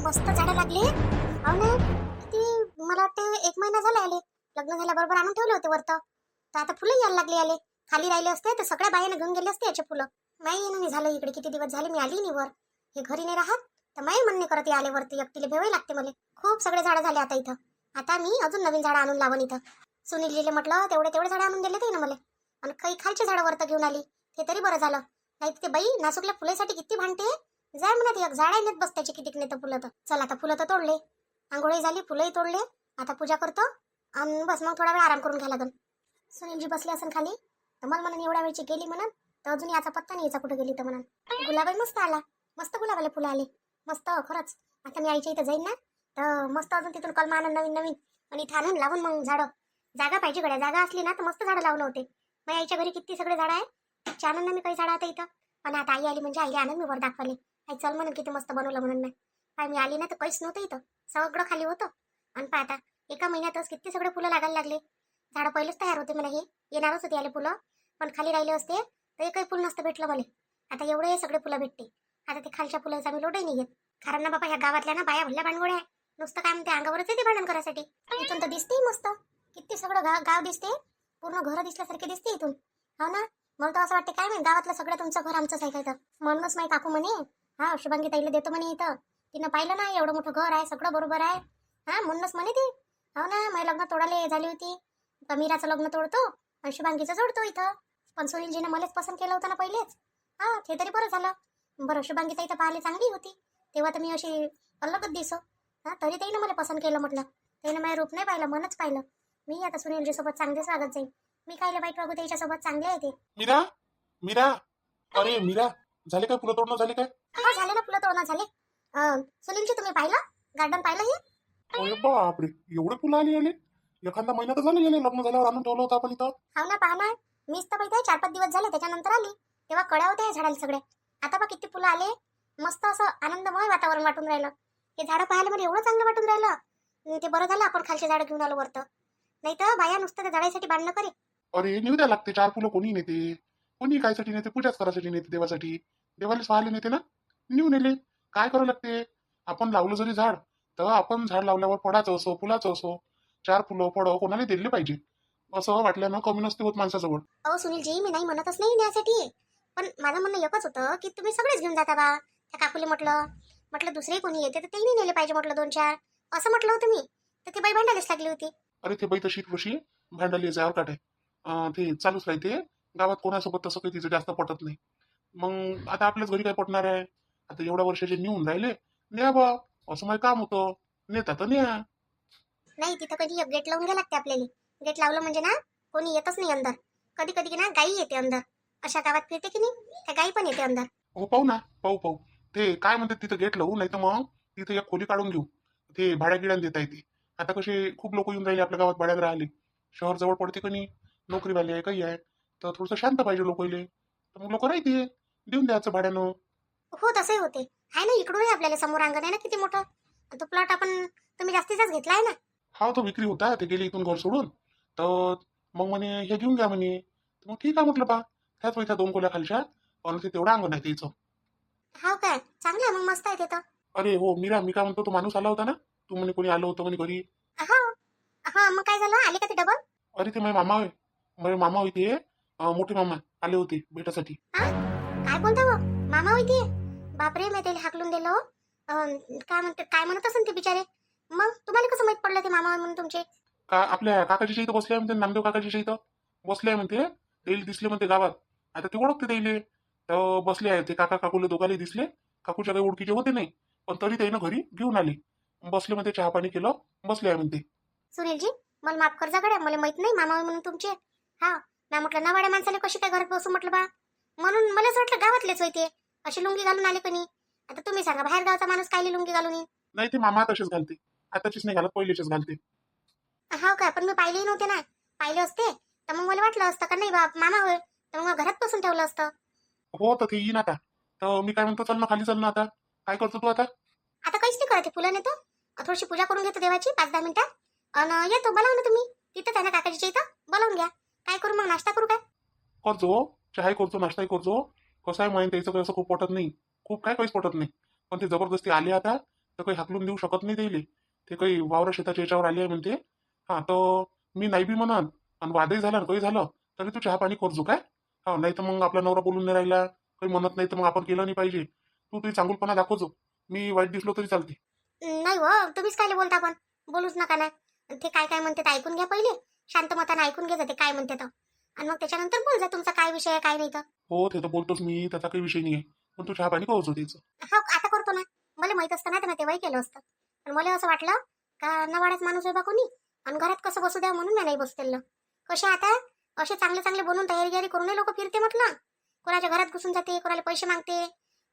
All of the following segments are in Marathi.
मस्त झाडं लागली. हो ना, किती मला वाटते 1 महिना झाला आले. लग्न झाल्याबरोबर आणून ठेवले होते वरतं. तर आता फुलं यायला लागली आले. खाली राहिले असते तर सगळ्या बायाने घेऊन गेले असते याचे फुलं. नाही येणं नाही झालं इकडे, किती दिवस झाले मी आली नाही वर. हे घरी नाही राहत तर माही म्हणणे करत आले वरती, एकटीला भेवाई लागते मला. खूप सगळे झाडं झाले आता इथं. आता मी अजून नवीन झाडं आणून लावून इथं. सुनीलजीले म्हटलं तेवढे तेवढे झाडं आणून दिले ते ना मला. आणि काही खालचे झाडं वरतं घेऊन आली, ते तरी बरं झालं. नाही ते बाई नासूकल्या फुलासाठी किती भांडते. जाय म्हणत एक झाड आहे बस त्याची किती नाही तर फुलं. तर चल आता फुलं तर तोडले, आंघोळी झाली, फुलंही तोडले. आता पूजा करतो आणि बस मग थोडा वेळ आराम करून घ्या लागेल. सुनीलजी बसले असेल खाली तर मला म्हणून एवढ्या वेळची गेली म्हणून, तर अजून याचा पत्ता नाही, याचा कुठे गेली तर म्हणून. गुलाबाई मस्त आला, मस्त गुलाबाला फुलं आले मस्त खरंच. आता मी आईच्या इथं जाईन ना तर मस्त अजून तिथून कलमा आणून नवीन नवीन आणि इथं आणून लावून मग झाडं. जागा पाहिजे गड्या, जागा असली ना तर मस्त झाडं लावलं होते. मग आईच्या घरी किती सगळे झाडं आहे, छान ना मी काही झाडं आता इथं. पण आता आई आली म्हणजे आईला आणून मी वर दाखवले. आई चल म्हणून किती मस्त बनवलं म्हणून. नाही काय मी आली ना तर काहीच नव्हतं इथं, सगळं खाली होतं. आणि पहा आता एका महिन्यातच किती सगळे फुलं लागायला लागले. झाडं पहिलेच तयार होते मला, हे येणारच होते आले फुलं, पण खाली राहिले असते तर एकही फुल नसतं भेटलं मला. आता एवढे सगळे फुलं भेटते. आता ते खालच्या फुलाचा मी लोटही नाही घेत, कारण ना बाबा ह्या गावातल्या ना बाया भरल्या भांडगोळ्या आहे. नुसतं काय म्हणते अंगावरच येते भांडण करायसाठी. इथून तर दिसते मस्त, किती सगळं गाव दिसते, पूर्ण घर दिसल्यासारखे दिसते इथून. हो ना, मला तर असं वाटते काय नाही गावातलं सगळं तुमचं घर आमचंच आहे काय. तर म्हणूनच माही काकू म्हणे हा शुभांगी ताईला देतो म्हणे इथं. तिनं पाहिलं ना एवढं मोठं घर आहे, सगळं बरोबर आहे. हा म्हणूनच म्हणे ती. हो ना, माझं लग्न तोडाले झाली होती, मीराचं लग्न तोडतो आणि शुभांगीचं जोडतो इथं. पण सुनीलजीनं मलाच पसंत केलं होतं ना पहिलेच. हा ते तरी बरं झालं. बरं शुभांगी ताई तर पाहायला चांगली होती, तेव्हा तर मी अशी अलगच दिसो. हा तरी ताईनं मला पसंत केलं म्हटलं. त्यानं माझं रूप नाही पाहिलं, मनच पाहिलं. मी आता सुनीलजी सोबत चांगलेच वागत जाईल. मी कायला वाईट वागू त्याच्यासोबत, चांगले आहे ते. मीरा, मीरा, अरे मीरा, झाले काय फुलं तोडणं झाले काय? हो झाले ना, फुलं तोडणं झाले. सुनीलजी तुम्ही पाहिलं गार्डन पाहिलं हे? अरे बापरे, एवढे फुलं आली. एखादा महिना तर झाला गेले, लग्न झाल्यावर आणून ठेवलं होतं आपण इथं. हो ना, पहा ना, मीच तर पाहिजे 4-5 दिवस झाले त्याच्यानंतर आली. तेव्हा कळ्या होत्या झाडाला सगळे. आता बघ किती फुलं आले. मस्त असं आनंदमय वातावरण वाटून राहिलं. हे झाडं पाहायला मला एवढं चांगलं वाटून राहिलं. ते बरं झालं आपण खालचे झाडं घेऊन आलो वरतं, नाही तर बाया नुसतं त्या झाडासाठी भांडणं करे. अरे नेऊ द्या लागते, 4 फुलं कोणी नेते, कोणी कायसाठी नेते, पूजाच करायसाठी नेते, देवासाठी. देवाला पाहायला नेते ना, नेऊ नेले. काय करावं लागते, आपण लावलं जरी झाड तर आपण झाड लावल्यावर फळाचं असो फुलाचं असो 4 फुलं फळं कोणाला दिले पाहिजे. असं वाटल्यानं कमी नसते होत माणसाजवळ. अहो सुनीलजी, मी नाही म्हणतच नाही नेण्यासाठी, पण माझं म्हणणं एकच होतं की तुम्ही सगळेच घेऊन जाता बा. त्या काकूले म्हटलं म्हटलं दुसरे कोणी येते तर तेही नेले पाहिजे म्हटलं 2-4, असं म्हटलं होतं मी. तर ती बाई भांडायलाच लागली होती. अरे ते बाई तशी कशी भांडायला जावर काटे, ते चालूच राहते गावात. कोणासोबत तसं काही तिचं जास्त पटत नाही. मग आता आपल्याच घरी काय पटणार आहे. आता एवढ्या वर्षाचे नेऊन राहिले, न्या बा, असं माझं काम होतं, नेता तर न्या. नाही तिथं कधी गेट लावून घ्या लागते आपल्याला. गेट लावलं म्हणजे ना कोणी येतच नाही अंदर. कधी कधी ना गाई येते अंदर, अशा गावात फिरते की नाही, त्या गाई पण येते अंदर. हो पाहू ना, पाहू. ते काय म्हणते तिथं गेट लावू, नाही तर मग तिथं एक खोली काढून घेऊ, ते भाड्या गिड्याने देता येते. आता कसे खूप लोक येऊन राहिले आपल्या गावात भाड्यात राहिले. शहर जवळ पडते का नाही, नोकरीवाले आहे काही आहे, तर थोडंसं शांत पाहिजे लोकले, तर मग लोक राहते, देऊन द्यायचं भाड्यानं. हो तसंही होते. आहे ना, इकडूनही आपल्याला समोर अंगण आहे ना किती मोठं. तो प्लॉट आपण तुम्ही जास्तीचाच घेतला आहे ना. हा तो विक्री होता, ते गेले इथून घर सोडून. तर मग म्हणे हे घेऊन घ्या म्हणे, तर मग ठीक आहे म्हटलं बा. त्याच पैसा 2 खोल्या खालच्या, पण ते तेवढं अंगण आहे त्याचं. हो काय, चांगलं आहे मग, मस्त आहे ते तर. अरे हो मीरा, मी काय म्हणतो, तो माणूस आला होता ना, तू म्हणे कोणी आलं होतं म्हणे घरी. हो. हा मग काय झालं, आले का ते डबल? अरे ते माझे मामा होय, माझे मामा होते, मोठे मामा आले होते भेटासाठी. हा काय बोलता हो, मामा होती? बापरे, मी त्याला हाकलून दिलं. काय म्हणते, काय म्हणत असेल ते बिचारे. मग तुम्हाला कसं माहित पडलं ते मामा म्हणून तुमचे? का आपल्या काकाजीच्या इथं बसले म्हणते, नामदेव काकाजीच्या इथं बसले म्हणते. तेल दिसले म्हणते गावात. आता ते ओळखते त्याले, तर बसले आहे ते काका काकूले दोघाले दिसले. काकूच्या काही ओळखीचे होते नाही, पण तरी त्यानं घरी घेऊन आले. बसले म्हणते, चहा पाणी केलं, बसले आहे म्हणते. सुनीलजी, मला माफ कर जा गड्या, मला माहित नाही मामा म्हणून तुमचे. हा ना, म्हटलं नवाड्या माणसाला कशी काय घरात बसू म्हटलं बा. म्हणून मलाच वाटलं गावातलेच होते, अशी लुंगी घालून आले कोणी. आता तुम्ही सांगा, बाहेर गावचा माणूस काय लुंगी घालून येईल? नाही ते मामा तसेच घालते, आताचीच नाही घालत, पहिलेचेच घालते. हो काय, पण मी पाहिलेही नव्हते ना. पाहिले असते तर मग मला वाटलं असतं का नाही बाप मामा होय, तर मग घरात बसून ठेवलं असतं. हो तर ते येईन आता. तर मी काय म्हणतो, चल ना खाली, चल ना आता. काय करतो तू आता? आता काहीच नाही करत, फुलं नेतो, थोडीशी पूजा करून घेतो देवाची 5-10 मिनिटात, आणि येतो. बोलाव ना तुम्ही, तिथंच आहे ना काकाजीच्या इथं, बोलावून घ्या. काय करू मग, नाश्ता करू काय? करतो, चहाही करतो, नाश्ताही करतो. कसं आहे माहिती, त्याचं काही असं खूप पटत नाही, खूप काय काहीच पटत नाही. पण ते जबरदस्ती आले आता, तर काही हाकलून देऊ शकत नाही त्याले. ते काही वावर शेताच्या याच्यावर आली आहे म्हणते. हा तर मी नाही बी म्हणन, आणि वादही झाला आणि काही झालं तरी तू चहा पाणी करजो काय. हा नाही तर मग आपला नवरा बोलून नाही राहिला, काही म्हणत नाही तर मग आपण केलं नाही पाहिजे. तू तुझी चांगुलपणा दाखवजो. मी वाईट दिसलो तरी चालते. नाही हो, तुम्हीच काय बोलता, पण बोलूच नका ना. ते काय काय म्हणते ते ऐकून घ्या पहिले. शांत मताने ऐकून घ्या ते काय म्हणते तर, आणि मग त्याच्यानंतर बोल जा तुमचा काय विषय आहे काय नाही तर. हो ते तर बोलतोच मी, त्याचा काही विषय नाही आहे. पण तू चहा पाणी करजो त्याचं. हो आता करतो ना. मला माहित असतं ना तर मी तेव्हाही केलं असतं. पण मला असं वाटलं का नवाडाच माणूस आहे बा कोणी, आणि घरात कसं बसू द्या म्हणून मी नाही बसतेल. कसे आता असे चांगले चांगले बनवून तयारी गियारी करून लोक फिरते म्हटलं. कोणाच्या घरात घुसून जाते, कोणाला पैसे मागते,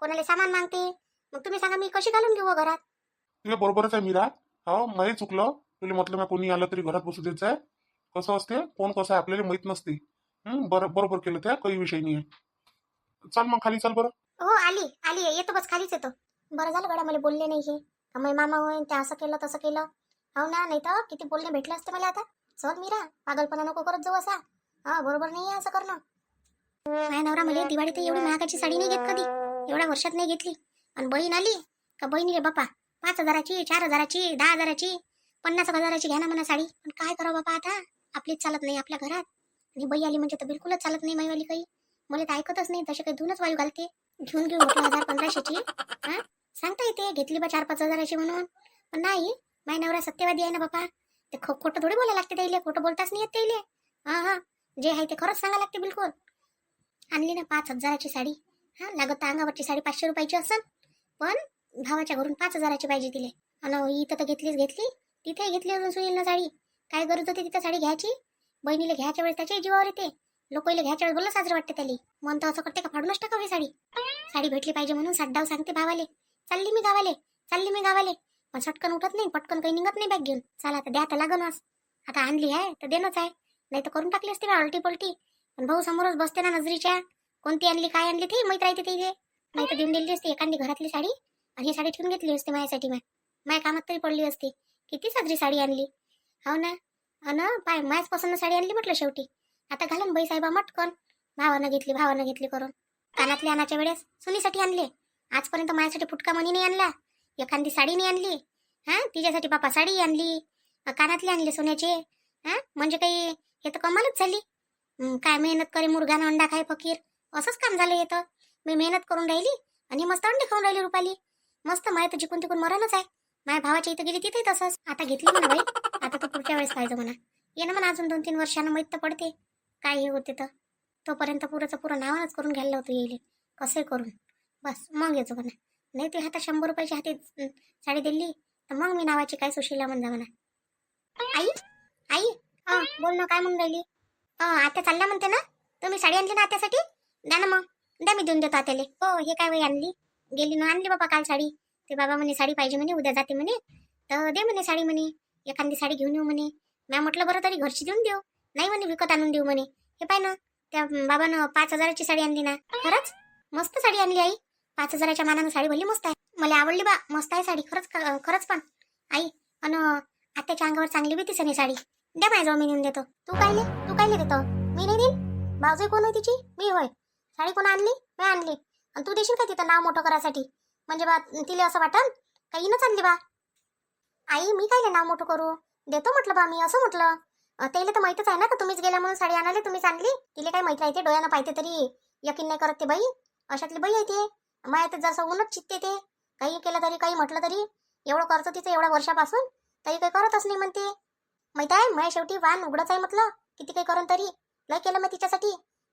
कोणाला सामान मागते. मग तुम्ही सांगा मी कशी घालून घेऊ हो घरात. तुझ्या बरोबरच आहे मीरा. हो नाही चुकलं तुला, म्हटलं मी कोणी आलं तरी घरात बसू द्यायचं आहे. कसं असते कोण कसं आहे आपल्याला माहित नसते. बरोबर केलं त्या, काही विषय नाही आहे. चाल मग खाली चाल बरं. हो आली आली येतो, बस खालीच येतो. बरं झालं गड्या मला बोलले नाही हे. मग मामा होईन ते असं केलं तसं केलं. हो ना, नाही तर किती बोलणे भेटले असते मला आता. चल मीरा, पागलपणा नको करत जाऊ असा. हा बरोबर नाही आहे असं करणं. माझ्या नवरा मला दिवाळीत एवढी महागाची साडी नाही घेत कधी, एवढ्या वर्षात नाही घेतली. आणि बहीण आली का बहिणी रे बापा 5,000ची, 4,000ची, 10,000ची, 50,000ची घ्या ना म्हणा साडी. पण काय करावं बापा आता, आपलीच चालत नाही आपल्या घरात. आणि बाई आली म्हणजे तर बिलकुलच चालत नाही माईवाली काही. मला तर ऐकतच नाही, तसे काही धुनच वायू घालते. घेऊन घेऊन 1,000-1,500ची हा सांगता येते घेतली बा 4-5 हजाराची म्हणून. पण नाही, माझ्या नवरा सत्यवादी आहे ना बापा. ते खोटं थोडी बोलायला लागते त्याइले, खोटं बोलताच नाही येत त्याइले. हा हा, जे आहे ते खरंच सांगायला लागते बिलकुल. आणली ना 5,000ची साडी. हा लागत अंगावरची साडी 500 रुपयाची असेल, पण भावाच्या घरून 5,000ची पाहिजे तिले. आणि इथं तर घेतली, तिथेही घेतली अजून सुनीलनं साडी. काय गरज होती तिथं साडी घ्यायची. बहिणीला घ्यायच्या वेळेस त्याच्या जीवावर येते, लोकांना घ्यायच्या वेळेस बोललं साजरं वाटते त्याला. मन तर असं करते का फाडूनच टाकावी साडी. साडी भेटली पाहिजे म्हणून साड्डाव सांगते भावाले, चालली मी गावाले. पण सटकन उठत नाही, पटकन काही निघत नाही बॅग घेऊन. चला आता द्या तर लागणच. आता आणली आहे तर देणंच आहे, नाही तर करून टाकली असते बा अल्टी पलटी. पण भाऊ समोरच बसते ना नजरीच्या, कोणती आणली काय आणली ते माहीत राहते ते. नाही तर देऊन दिली असते एखादी घरातली साडी, आणि ही साडी ठेवून घेतली असते माझ्यासाठी. माझ्या कामात तरी पडली असती. किती साजरी साडी आणली. हो ना, पाय माझ्याच पसंत साडी आणली म्हटलं शेवटी. आता घालून बाई साहेबा मटकन. भावानं घेतली करून. कानातले आणायच्या वेळेस सुनीसाठी आणले. आजपर्यंत माझ्यासाठी फुटका मणी नाही आणला, एखादी साडी नाही आणली. हा तिच्यासाठी बापा साडी आणली, कानातले आणले सोन्याचे. हा म्हणजे काही हे तर कमालच झाली. काय मेहनत करे मुर्गानं अंडा खाय फकीर, असंच काम झालं येतं. मी मेहनत करून राहिली आणि मस्त अंडे खाऊन राहिली रुपाली. मस्त माय तर जिकून तिकून मरणच आहे. माझ्या भावाच्या इथं गेली तिथे तसंच. आता घेतली म्हणा बाई, आता तो पुढच्या वेळेस पाहिजे म्हणा. ये ना म्हणा अजून 2-3 वर्षानं माहीत तर पडते काय हे होते तर. तोपर्यंत पुरं नावानच करून घ्यायला होतं येईल कसं करून. बस मग येतो म्हणा. नाही ते हातात 100 रुपयाची हाती साडी दिली तर मग मी नावाची काय सुशीला म्हणजा म्हणा. आई आई बोल ना, काय म्हणून राहिली. आता चालल्या म्हणते ना, तुम्ही साडी आणली ना आत्यासाठी. द्या ना मग, द्या मी देऊन देतो आत्याले. हो हे काय वेळ आणली, गेली ना आणली बाबा काल साडी. ते बाबा म्हणे साडी पाहिजे म्हणे, उद्या जाते म्हणे, तर दे म्हणे साडी म्हणे, एखादी साडी घेऊन येऊ म्हणे. मी म्हटलं बरं तरी घरची देऊन देऊ. नाही म्हणे विकत आणून देऊ म्हणे. हे पाय ना त्या बाबानं 5,000ची साडी आणली ना. खरंच मस्त साडी आणली आई. 5,000च्या मानानं साडी भरली मस्त आहे. मला आवडली बा, मस्त आहे साडी खरंच पण आई. अन आत्याच्या अंगावर चांगली बी दिसणे साडी. द्या माझ्याजवळ, मी नेऊन देतो. तू कायले देतो, मी नाही देईन. बाजू कोण होय तिची, मी होय. साडी कोण आणली, मी आणली. आणि तू देशील का तिथं नाव मोठं करायसाठी, म्हणजे बा तिला असं वाटन काही न चालली बा. आई मी कायले नाव मोठं करू, देतो म्हटलं बा मी, असं म्हटलं. त्याला तर माहितच आहे ना का तुम्हीच गेल्या म्हणून साडी आणाले तुम्हीच आणली. तिला काय माहित राहते, डोळ्यानं पाहते तरी यकीन नाही करत ते बाई. अशातली बाई आहे ते. माया तर जसं ऊनच चित्ते ते. काही केलं तरी काही म्हटलं तरी एवढं करतो तिचं एवढ्या वर्षापासून, तरी काही करतच नाही म्हणते. माहित आहे माझ्या शेवटी वान उघडच आहे म्हटलं. किती काही करून तरी लय केलं मी तिच्यासाठी.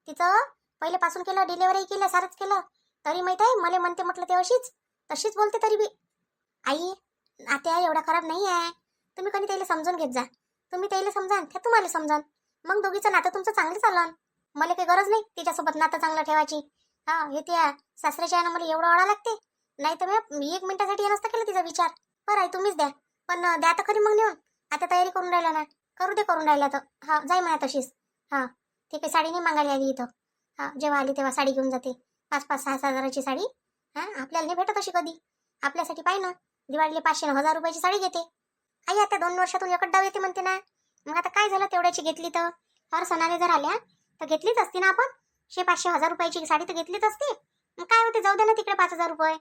तिचं पहिल्यापासून केलं, डिलेव्हरी केलं, सारच केलं, तरी माहित आहे मला म्हणते म्हटलं ते तशीच बोलते तरी बी. आई आत्या एवढा खराब नाही आहे. तुम्ही कधी त्याला समजून घेत जा. तुम्ही त्याला समजान त्या तुम्हाला समजान, मग दोघीचं नातं तुमचं चांगलं चालन. मला काही गरज नाही तिच्यासोबत नातं चांगलं ठेवायची. हे त्या सासऱ्याच्या यानं मला एवढं अडा लागते. नाही तर मी 1 मिनिटासाठी हे नसतं केलं तिचा विचार. बरं आहे तुम्हीच द्या, पण द्या तर खरी मग नेऊन. आता तयारी करून राहिला ना, करून राहिला तर हा जाय म्हणा तशीच. ते काही साडी नाही मागायला आली इथं. जेव्हा आली तेव्हा साडी घेऊन जाते. 5-6 हजाराची साडी. आपल्याला नाही भेटत अशी कधी. आपल्यासाठी पाहिजे ना, दिवाळीला 500-1000 रुपयाची साडी घेते आई. आता 2 वर्षातून एकच डाव येते म्हणते ना. मग आता काय झालं, तेवढ्याची घेतली तर हर सणाने जर आल्या तर घेतलीच असती ना आपण. 500-1000 रुपयाची साडी तर घेतलीच असते. मग काय होते, जाऊ दे ना तिकडे 5,000 रुपये.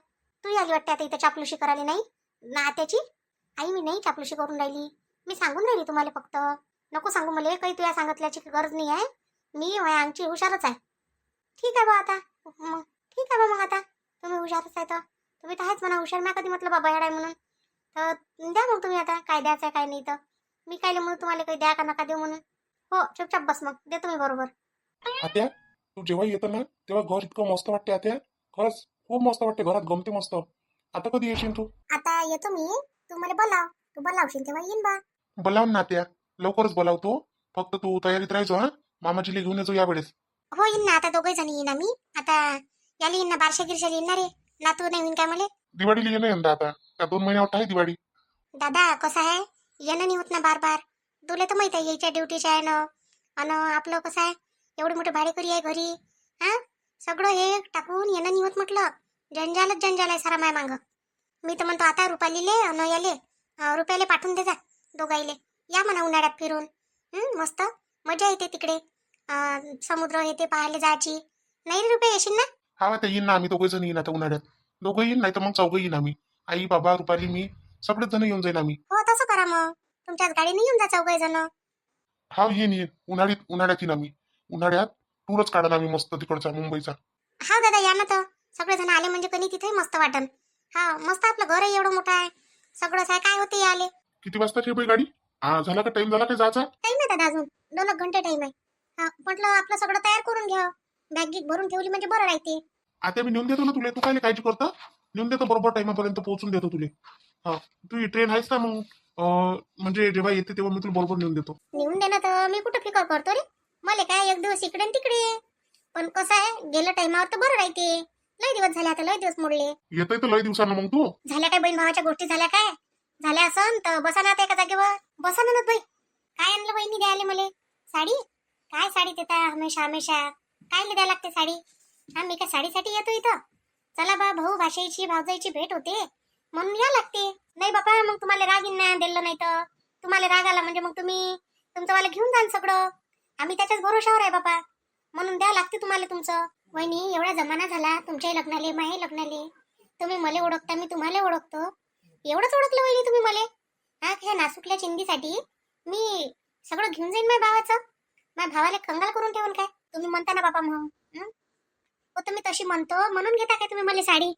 तू आली वाटते आता इथं चापलुशी करायला. नाही नात्याची आई मी नाही चापलूशी करून राहिली. मी सांगून राहिली तुम्हाला फक्त. नको सांगू मला काही, तुला सांगितल्याची गरज नाही आहे. मी आमची हुशारच आहे. ठीक आहे बा आता. मग ठीक आहे बा, मग आता तुम्ही हुशारच आहे तर तुम्ही तर आहेच म्हणा हुशार. मी कधी म्हटलं बाबा आहे म्हणून. तर द्या मग तुम्ही आता काय द्यायचं आहे काय नाही. तर मी काय म्हणून तुम्हाला काही द्या का नका देऊ म्हणून. हो चुपचाप बस मग देतो मी बरोबर. आत्या तू जेव्हा येतं ना तेव्हा घर इतकं मस्त वाटते आत्या. खरंच खूप मस्त वाटते, घरात गमते मस्त. आता कधी येशील तू? आता येतो मी. तू मला बोलाव. तू बोलावशील तेव्हा येईन बा. बोलाव ना आत्या, लवकरच बोलावतो. फक्त तू तयारीत राहायचो हा. मामाजीला घेऊन येतो यावेळेस. हो येईन ना. आता दोघे जण येईन आम्ही. आता याला येईन ना, बारशा गिरशाला येईन ना रे. नातू नाही होईन काय मला. दिवाळीला येणं यंदा आता, त्या 2 महिन्यावर आहे दिवाळी. दादा कसं आहे, येणं नाही होत ना बार बार. तुला तर माहित आहे यायच्या ड्युटीच्या आहे ना. आणि आपलं कसं आहे, एवढे मोठे भाडेकरी आहे घरी. हा सगळं हे टाकून येणं नाही होत म्हटलं. जंजालच जंजाल आहे सारा माय मांग. मी तर म्हणतो आता रुपालीले आणि याले रुपयाले पाठवून दे जा दोघाईले. या म्हणा उन्हाळ्यात फिरून. मस्त मजा येते तिकडे. समुद्र हे ते पाहायला जायची. नाही रे रुपये येशील ना? हा आता येईन ना, आम्ही दोघे जण येईन आता उन्हाळ्यात. दोघं येईन, नाही तर मग 4 येईन आम्ही. आई बाबा रुपाली मी सगळेच जण येऊन जाईन आम्ही. हो तसं करा मग. तुमच्याच गाडीने येऊन जा चौघे जण. हा येईन येईन, उन्हाळ्यात येईन आम्ही. उन्हाळ्यात टूरच काढा आम्ही मस्त तिकडचा मुंबईचा. हा दादा या ना. तर सगळेजण आले म्हणजे कधी तिथे मस्त वाटन. हा मस्त आपलं घर आहे एवढं मोठं आहे. सगळंच आहे. काय होते आले. किती वाजताची आहे बाई गाडी? हा झाला का टाइम, झाला का जायचा? टाइम आहे दादा अजून 2 घंटे टाइम आहे. हा म्हटलं आपलं सगळं तयार करून घ्या. बॅग गिग भरून ठेवली म्हणजे बरं राहते. आता मी नेऊन देतो ना तुला, तू काय काळजी करता. नेऊन देतो बरोबर टाइमापर्यंत पोहोचून देतो तुले. हा तू ट्रेन आहेस ना मग, म्हणजे जेव्हा येते तेव्हा मी तुला बरोबर नेऊन देतो. नेऊन देणं तर मी कुठं फिकर करतो रे. मला काय एक दिवस इकडे आणि तिकडे. पण कसं आहे गेलं टाइमावर तर बरं राहते. लय दिवस झाले आता, लय दिवस मोडले. येतोय तर लय दिवसानं मग तू. झाल्या काय बहीण भावाच्या गोष्टी झाल्या काय? झाल्या असन तर बसा ना आता एका जागेवर. बसा ना बाई. काय आणलं बहिणी द्यायला मला? साडी? काय साडी देता हमेशा हमेशा? काय द्यायला लागते साडी? हा मी काय साडीसाठी येतो इथं? चला बा भाऊ भाषेची भावजाईची भेट होते म्हणून या लागते. नाही बापा मग तुम्हाला राग येईन ना दिलं नाही तर. तुम्हाला राग आला म्हणजे मग तुम्ही तुमचं वाला घेऊन जाल सगळं. आम्ही त्याच्याच भरोशावर आहे बापा. म्हणून द्या लागते तुम्हाला तुमचं. वहिनी एवढा जमाना झाला तुमच्याही लग्नाले माझ्याही लग्नाले. तुम्ही मला ओळखता मी तुम्हाला ओळखतो. एवढंच ओळखलं वहिनी तुम्ही मला. हा ह्या नासुकल्या चिंधीसाठी मी सगळं घेऊन जाईन माझ्या भावाचं. माझ्या भावाला कंगाल करून ठेवून काय तुम्ही म्हणता ना बापा म्हणून. हो तुम्ही तशी म्हणतो म्हणून घेता काय तुम्ही मला साडी?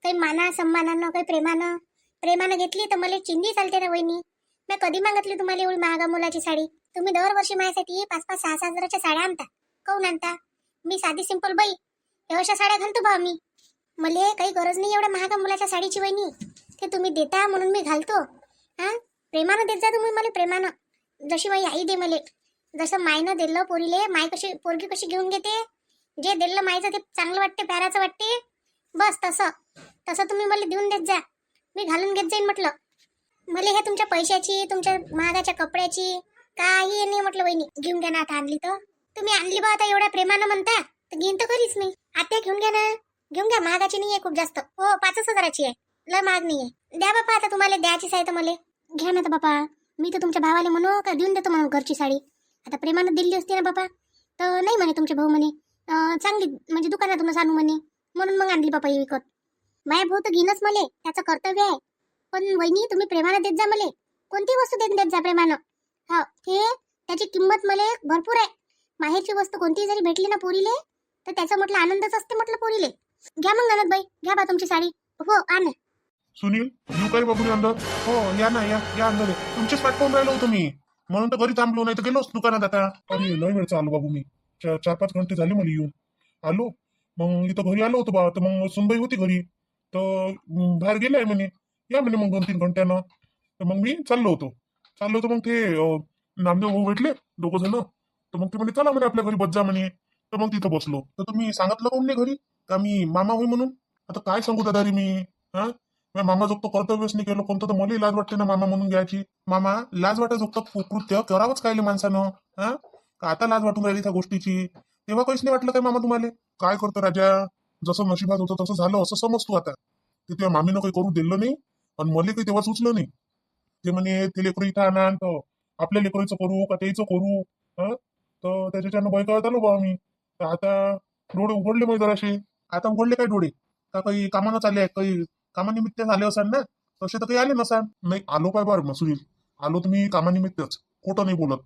काही माना सन्मानानं काही प्रेमानं घेतली तर मला चिंधी चालते ना वहिनी. मी कधी मागितली तुम्हाला एवढी महागा मुलाची साडी? तुम्ही दरवर्षी माझ्यासाठी 5-5, 6-6 हजाराच्या साड्या आणता. काऊन आणता? मी साधी सिंपल बाई हे अशा साड्या घालतो बा मी. मला काही गरज नाही एवढ्या महागा मुलाच्या साडीची वहिनी. ते तुम्ही देता म्हणून मी घालतो. हा प्रेमानं देत जा तुम्ही मला, प्रेमानं. जशी बाई आई दे मले. जसं मायनं दिलं पोरीले, माय कशी पोरगी कशी घेऊन घेते. जे दिलं मायचं ते चांगलं वाटते, प्याराचं वाटते. बस तसं तसं तुम्ही मला देऊन देत जा. मी घालून घेत जाईन म्हटलं. मला हे तुमच्या पैशाची तुमच्या महागाच्या कपड्याची काही नाही म्हटलं वहिनी. घेऊन घ्या ना आता आणली तर. तुम्ही आणली बा आता एवढ्या प्रेमानं म्हणता तर घेईन तर खरीच मी. आता घेऊन घ्या ना. घेऊन घ्या. महागाची नाही आहे खूप जास्त. हो 5 हजाराची आहे. लय महाग नाही आहे. द्या बापा आता तुम्हाला द्यायचीच आहे तर मला घ्या ना तर बापा. मी तर तुमच्या भावाला म्हणू का देऊन देतो म्हणून घरची साडी. आता प्रेमानं दिली असते ना बापा तर नाही म्हणे तुमचे भाऊ म्हणे चांगली म्हणजे दुकानातूनच आणू म्हणे. म्हणून मग आणली बापा ही विकत. माया भाऊ तर घेणंच मले, त्याचं कर्तव्य आहे. पण वहिनी तुम्ही प्रेमानं देत जा मले. कोणती वस्तू देत जा प्रेमानं. हा ते त्याची किंमत मले भरपूर आहे. माहेरची वस्तू कोणती जरी भेटली ना पोरीले तर त्याचा म्हटलं आनंदच असते म्हटलं पोरीले. घ्या मग ननद बाई घ्या बा तुमची साडी. हो आण. सुनील येऊ काय बाबू अंदर? हो या ना, या अंदर. तुमचीच वाट पाहून राहिलो होतो मी, म्हणून तर घरी थांबलो, नाही तर गेलोच दुकानात. आता अरे लय वेळ चालू बाबू मी. 4-5 घंटे झाले मला येऊन. आलो मग इथं घरी आलो होतो बा. तर मग सुनबाई होती घरी तर बाहेर गेलाय म्हणे या म्हणे मग 2-3 घंट्यानं. तर मग मी चाललो होतो मग ते नामदेव भाऊ भेटले 2 जण. तर मग ते म्हणे चला म्हणे आपल्या घरी बस जा म्हणे. तर मग तिथं बसलो. तर तुम्ही सांगितलं का म्हणे घरी का मी मामा होई म्हणून? आता काय सांगू दादा रे मी. हा मामा जोगतो कर्तव्यच नाही केलं कोणतं, तर मला लाज वाटते ना मामा म्हणून घ्यायची. मामा लाज वाटत जोगतं कृत्य करावंच काय माणसानं. हा का आता लाज वाटून राहिली त्या गोष्टीची? तेव्हा काहीच नाही वाटलं काय मामा तुम्हाला? काय करतो राजा, जसं नशिबात होतं तसं झालं असं समजतो आता. ते तुझ्या मामीनं काही करू दिलं नाही आणि मला काही तेव्हा सुचलं नाही. ते म्हणे ते लेकरू इथं आणा तर आपल्या लेकरीचं करू का त्याचं करू. हा तर त्याच्यानं बैकळत आलो बा मी. तर आता डोळे उघडले मग जराशे. आता उघडले काय डोळे? का काही कामानं चालले काही कामानिमित्त झाले असेल ना. तसे तर काही आले नसा. नाही आलो काय बरं मग सुनील, आलो तुम्ही कामानिमित्तच, खोटं नाही बोलत.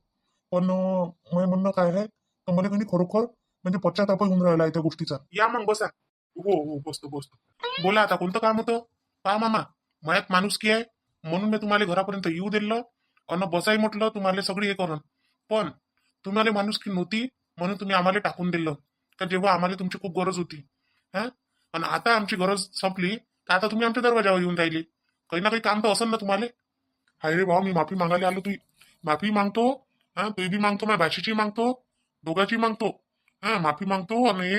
पण माझं म्हणणं काय आहे, तर मला काही खरोखर म्हणजे पश्चाताप होऊन राहिला आहे त्या गोष्टीचा. या मग बसा. हो हो बसतो बसतो. बोला आता कोणतं काम होतं? पहा मामा, मयात माणुसकी आहे म्हणून मी तुम्हाला घरापर्यंत येऊ दिलं अन बसाई म्हटलं तुम्हाला सगळी हे करून. पण तुम्हाला माणुसकी नव्हती म्हणून तुम्ही आम्हाला टाकून दिलं का जेव्हा आम्हाला तुमची खूप गरज होती. हा, आणि आता आमची गरज संपली तर आता तुम्ही आमच्या दरवाजावर येऊन राहिली. काही ना काही काम तर असेल ना तुम्हाला. हाय रे भाऊ, मी माफी मागायला आलो. तुझी माफी मागतो. हा, तुझी बी मागतो, माझ्या भाषेची मागतो, दोघांची मागतो. हा, माफी मागतो आणि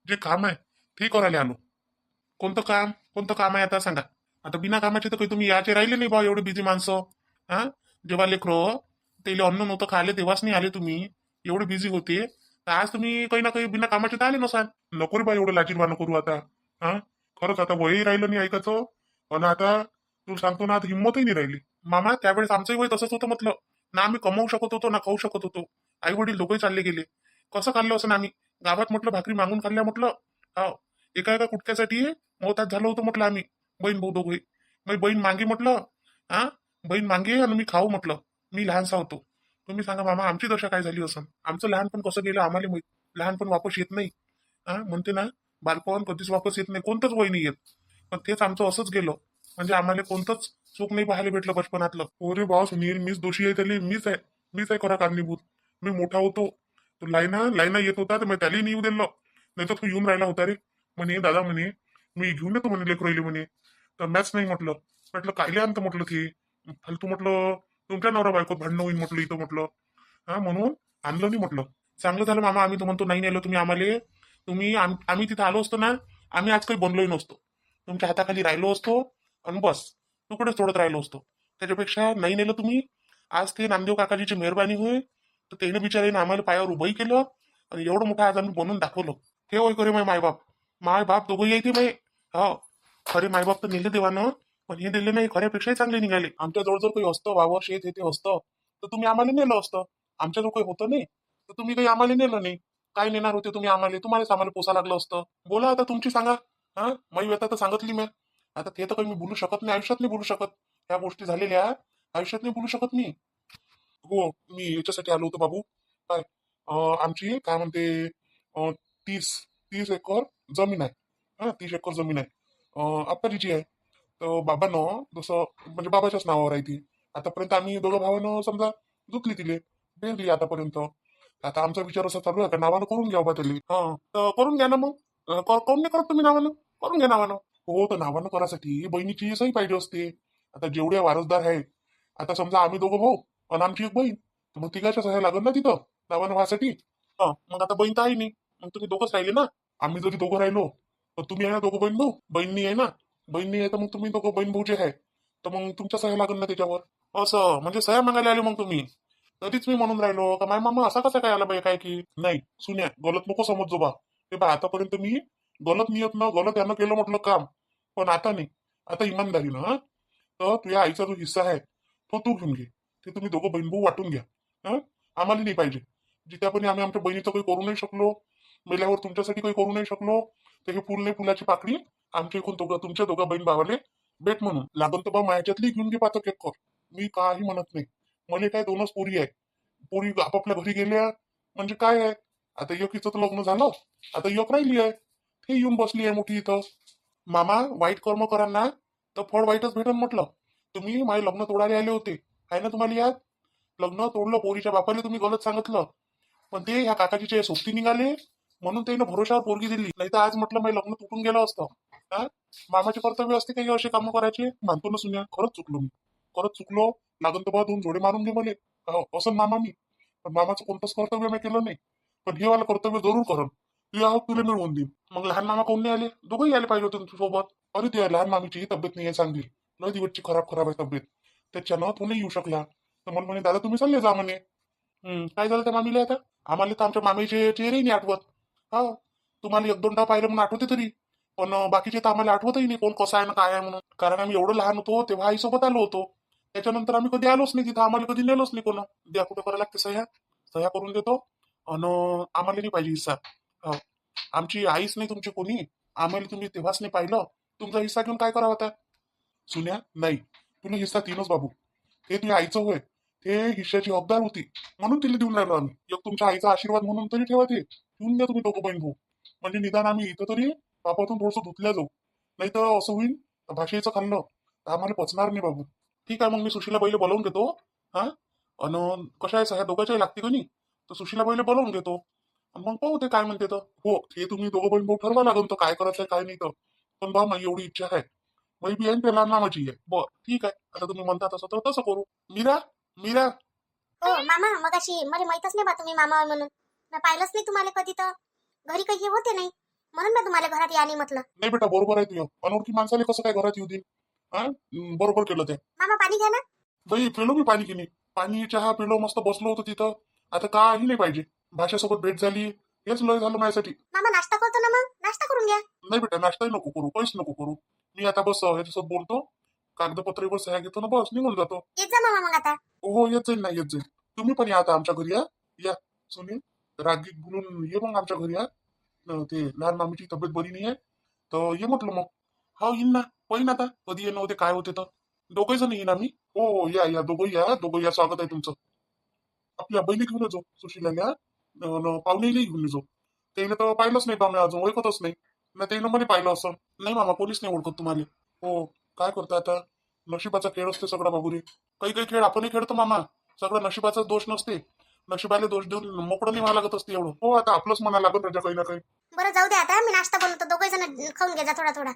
जे काम आहे ते करायला आलो. कोणतं काम आहे आता सांगा. आता बिना कामाचे तर काही तुम्ही याचे राहिले नाही बा, एवढे बिझी माणसं. हा, जेव्हा लेकरं त्याला अन्न नव्हतं खाले तेव्हाच नाही आले तुम्ही, एवढे बिझी होते. तर आज तुम्ही काही ना काही बिना कामाचे तर आले नसाल. नको रे बा एवढं लाजीरवाणं करू आता. हा, खरंच आता वयही राहिलं नाही ऐकायचं. पण आता तू सांगतो ना, आता हिंमतही नाही राहिली. मामा त्यावेळेस आमचंही वय तसंच होतं म्हटलं ना. आम्ही कमावू शकत होतो ना खाऊ शकत होतो. आई वडील दोघंही चालले गेले. कसं खाल्लं असं ना आम्ही गावात म्हटलं भाकरी मागून खाल्ल्या म्हटलं. हो, एका एका कुटक्यासाठी मोहताज झालं होतं म्हटलं आम्ही, बहीण भाऊ दोघे. मग बहीण मागे म्हटलं. हा, बहीण मागे आणि मी खाऊ म्हटलं. मी लहानसा होतो. तुम्ही सांगा मामा आमची दशा काय झाली असं. आमचं लहानपण कसं गेलं आम्हाला माहित. लहानपण वापस येत नाही. हा, म्हणते ना बालपण कधीच वापस येत नाही, कोणतंच वय नाही येत. पण तेच आमचं असंच गेलं. म्हणजे आम्हाला कोणतंच सुख नाही पाहायला भेटलं बचपनातलं. अरे बा सुनील, मीच दोषी आहे त्याला. मीच आहे खरा कारणीभूत. मी मोठा होतो तो लाईना येत होता तर मी त्यालाही नेऊ दिलं. नाही तर तो येऊन राहिला होता रे. म्हणे दादा म्हणे मी घेऊन येतो म्हणे लेकरं राहिले म्हणे. तर मॅच नाही म्हटलं. म्हटलं कायले आणतं म्हटलं ते फालतू. म्हटलं तुमच्या नवरा बायकोत भांडणं होईल म्हटलं इथं म्हटलं. हा, म्हणून आणलं नाही म्हटलं. चांगलं झालं मामा, आम्ही तर म्हणतो नाही नेलं तुम्ही आम्हाला. आम्ही तिथं आलो असतो ना, आम्ही आज काही बनलोही नसतो. तुमच्या हाताखाली राहिलो असतो आणि बस तुकडेच तोडत राहिलो असतो. त्याच्यापेक्षा नाही नेलं तुम्ही. आज ते नामदेव काकाजीची मेहरबानी होय, तर त्याने बिचाराने आम्हाला पायावर उभंही केलं आणि एवढं मोठं आज आम्ही बनवून दाखवलं. हे होय करे माय बाप दोघंही येते बाई. हो, खरे मायबाप तर नेले देवानं, पण हे दिले नाही खऱ्यापेक्षाही चांगले निघाले. आमच्या जवळ जर काही असतं वावर शेत हे ते असतं तर तुम्ही आम्हाला नेलं असतं. आमच्याजवळ काही होतं नाही तर तुम्ही काही आम्हाला नेलं नाही. काय नेणार होते तुम्ही आम्हाला, तुम्हालाच आम्हाला पोसा लागलं असतं. बोला आता तुमची सांगा. हा, माई व्यथा तर सांगितली मी. आता ते तर काही मी बोलू शकत नाही, आयुष्यात नाही बोलू शकत. ह्या गोष्टी झालेल्या आयुष्यात नाही बोलू शकत मी. हो, मी याच्यासाठी आलो होतो बाबू. काय आमची काय म्हणते 30 30 एकर जमीन आहे. हा, 30 एकर जमीन आहे. आप्पाजीची आहे. तर बाबानं जसं म्हणजे बाबाच्याच नावावर आहे ती. आतापर्यंत आम्ही दोघं भावानं समजा धुतली तिले, पेरली आतापर्यंत. आता आमचा विचार असा चालू आहे का नावानं करून घ्या बा त्याला. हा, तर करून घ्या ना मग. काऊन नाही करत तुम्ही नावानं? करून घ्या नावानं. हो, तर नावानं करायसाठी बहिणीची सही पाहिजे असते. आता जेवढे वारसदार आहे, आता समजा आम्ही दोघं भाऊ आणि आमची एक बहीण, तर मग तिघाच्या सह्या लागत ना तिथं नावानं व्हासाठी. हा, मग आता बहीण तर आहे नाही, मग तुम्ही दोघंच राहिले ना. आम्ही जरी दोघं राहिलो तर तुम्ही आहे ना दोघं बहीण भाऊ, बहीण आहे ना. बहीण आहे तर मग तुम्ही दोघं बहीण भाऊ जे आहे तर मग तुमच्या सह्या लागल ना त्याच्यावर. असं म्हणजे सह्या मागायला आले मग तुम्ही. तरीच मी म्हणून राहिलो का माय मामा असा कसा काय आला बाई काय की नाही. सुन्या गलत नको समजतो बा. ते बा आतापर्यंत मी गलत नियत गलत यानं केलं म्हटलं काम. पण आता नाही, आता इमानदारीनं. हा, तर तुझ्या आईचा जो हिस्सा आहे तो तू घेऊन घे. ते तुम्ही दोघं बहीण भाऊ वाटून घ्या. हा, आम्हाला नाही पाहिजे. जित्यापणी आम्ही आमच्या बहिणीचं काही करू नाही शकलो, मेल्यावर तुमच्यासाठी काही करू नाही शकलो, तर हे फुल नाही फुलाची पाकळी आमच्या इकडून तुमच्या दोघं बहीण भावाले भेट म्हणून लागल तर बा मायाच्यातली घेऊन घे पाच एकर. मी काही म्हणत नाही. मला काय दोनच पोरी आहे. पोरी आपापल्या घरी गेल्या म्हणजे काय आहे. आता एकीचं तर लग्न झालं, आता एक राहिली आहे. ते येऊन बसली आहे मोठी इथं. मामा वाईट कर्म करा ना तर फळ वाईटच भेटन म्हटलं. तुम्ही माझे लग्न तोडायला आले होते, आहे ना तुम्हाला याद. लग्न तोडलं, पोरीच्या बापाला तुम्ही गलत सांगितलं. पण ते ह्या काकाजीचे सोबती निघाले म्हणून त्यानं भरोशावर पोरगी दिली. नाही तर आज म्हटलं माझं लग्न तुटून गेलं असतं. हा, मामाचे कर्तव्य असते काही असे कामं करायचे. मानतो ना सुन्या, खरंच चुकलो मी. खरंच चुकलो. लागन तर बा 2 जोडे मारून घे मले. हो, असं मामा मी. पण मामाचं कोणतंच कर्तव्य मी केलं नाही. पण हे वाला कर्तव्य जरूर करन. तुझ्या हात तुला मिळवून देईन. मग लहान मामा कोण नाही आले, दोघंही आले पाहिजे होते सोबत. अरे तुझ्या लहान मामीची तब्येत नाही आहे चांगली, लय दिवसची खराब आहे तब्येत. त्याच्यानं तो नाही येऊ शकला. तर मला म्हणे दादा तुम्ही चालले जा म्हणे. काय झालं त्या मामीला आता. आम्हाला तर आमच्या मामीचे चेहरेही नाही आठवत. हा, तुम्हाला एक दोनदा पाहिलं म्हणून आठवते तरी. पण बाकीचे तर आम्हाला आठवतही नाही कोण कसं आहे ना काय आहे म्हणून. कारण आम्ही एवढं लहान होतो तेव्हा आईसोबत आलो होतो. त्याच्यानंतर आम्ही कधी आलोच नाही तिथं, आम्हाला कधी नेलोच नाही कोण. द्या कुठं करायला लागते सह्या, सह्या करून देतो. अन आम्हाला नाही पाहिजे हिस्सा. हो, आमची आईच नाही तुमची कोणी. आम्हाला तुम्ही तेव्हाच नाही पाहिलं, तुमचा हिस्सा घेऊन काय करावं आता. सुन्या नाही, तुला हिस्सा तीनच बाबू. ते तुझ्या आईचं होय, ते हिश्श्याची हकदार होती म्हणून तिला देऊन राहिलो आम्ही. एक तुमच्या आईचा आशीर्वाद म्हणून तरी ठेवा, ते देऊन द्या तुम्ही दोघं बहीण भाऊ. म्हणजे निदान आम्ही इथं तरी पापातून थोडंसं धुतल्या जाऊ. नाही तर असं होईल, भाषेचं खाल्लं तर आम्हाला पचणार नाही बाबू. ठीक आहे, मग मी सुशीला बैल बोलावून घेतो. हा, अन कशा आहे, ह्या दोघांच्याही लागते का नाही, तर सुशीला बैल बोलावून घेतो. अन मग पाहू ते काय म्हणते तर. हो, ते तुम्ही दोघं बहीण भाऊ ठरवा लागून तर काय करायचंय काय नाही तर. पण बा माझी एवढी इच्छा आहे, मी बी आहे त्याला नामाची आहे. बर ठीक आहे, आता तुम्ही म्हणता तसं तर तसं करू. मीरा, मीरा. हो मामा, मग अशी मला माहीतच नाही बा तुम्ही मामा आहे म्हणून. मी पाहिलंच नाही तुम्हाला कधी, तर घरी काही होते नाही म्हणून मी तुम्हाला घरात या नाही म्हटलं. नाही बेटा, बरोबर आहे तुझं. अनोळखी माणसाला कसं काय घरात येऊ दे. हा, बरोबर केलं ते. मामा पाणी घ्या ना. बाई पिलो मी पाणी की नाही, पाणी चहा पिलो, मस्त बसलो होतो तिथं. आता काही नाही पाहिजे. भाषेसोबत भेट झाली, हेच लय झालं माझ्यासाठी. मामा नाश्ता करतो ना, मग नाश्ता करून घ्या. नाही बेटा, नाश्ताही नको करू, काहीच नको करू. मी आता बस ह्याच्यासोबत बोलतो, कागदपत्रावर सह्या घेतो ना, बस निघून जातो. येत जा मामा मग आता. हो येत जाईल ना, येत जाईल. तुम्ही पण या आता आमच्या घरी. या सुनील, रागीत बोलून ये मग आमच्या घरी. ते लहान मामीची तब्येत बरी नाही आहे, तर ये म्हटलं मग. हो येईन ना, होईन आता कधी येणं होते काय होते तर. दोघही जण येईन आम्ही. हो हो, या या, दोघं या, स्वागत आहे तुमचं. आपल्या बहिणी घेऊन येतो सुशीला, पाहुणेही घेऊन येतो. त्याने तर पाहिलंच नाही बा, मी अजून ओळखतच नाही ना. त्यानं मध्ये पाहिलं असं. नाही मामा, पोलीस नाही ओळखत तुम्हाला. हो, काय करता आता, नशिबाचा खेळ असते सगळा बाबूरे. काही काही खेळ आपणही खेळतो मामा, सगळं नशिबाचा दोष नसते. नशिबाला दोष देऊन मोकळं नाही व्हावं लागत असते एवढं. हो, आता आपलंच म्हणा लागत राजा काही ना काही. बरं जाऊ दे, आता मी नाश्ता बनवतो, दोघे जण खाऊन घ्या जा थोडा थोडा.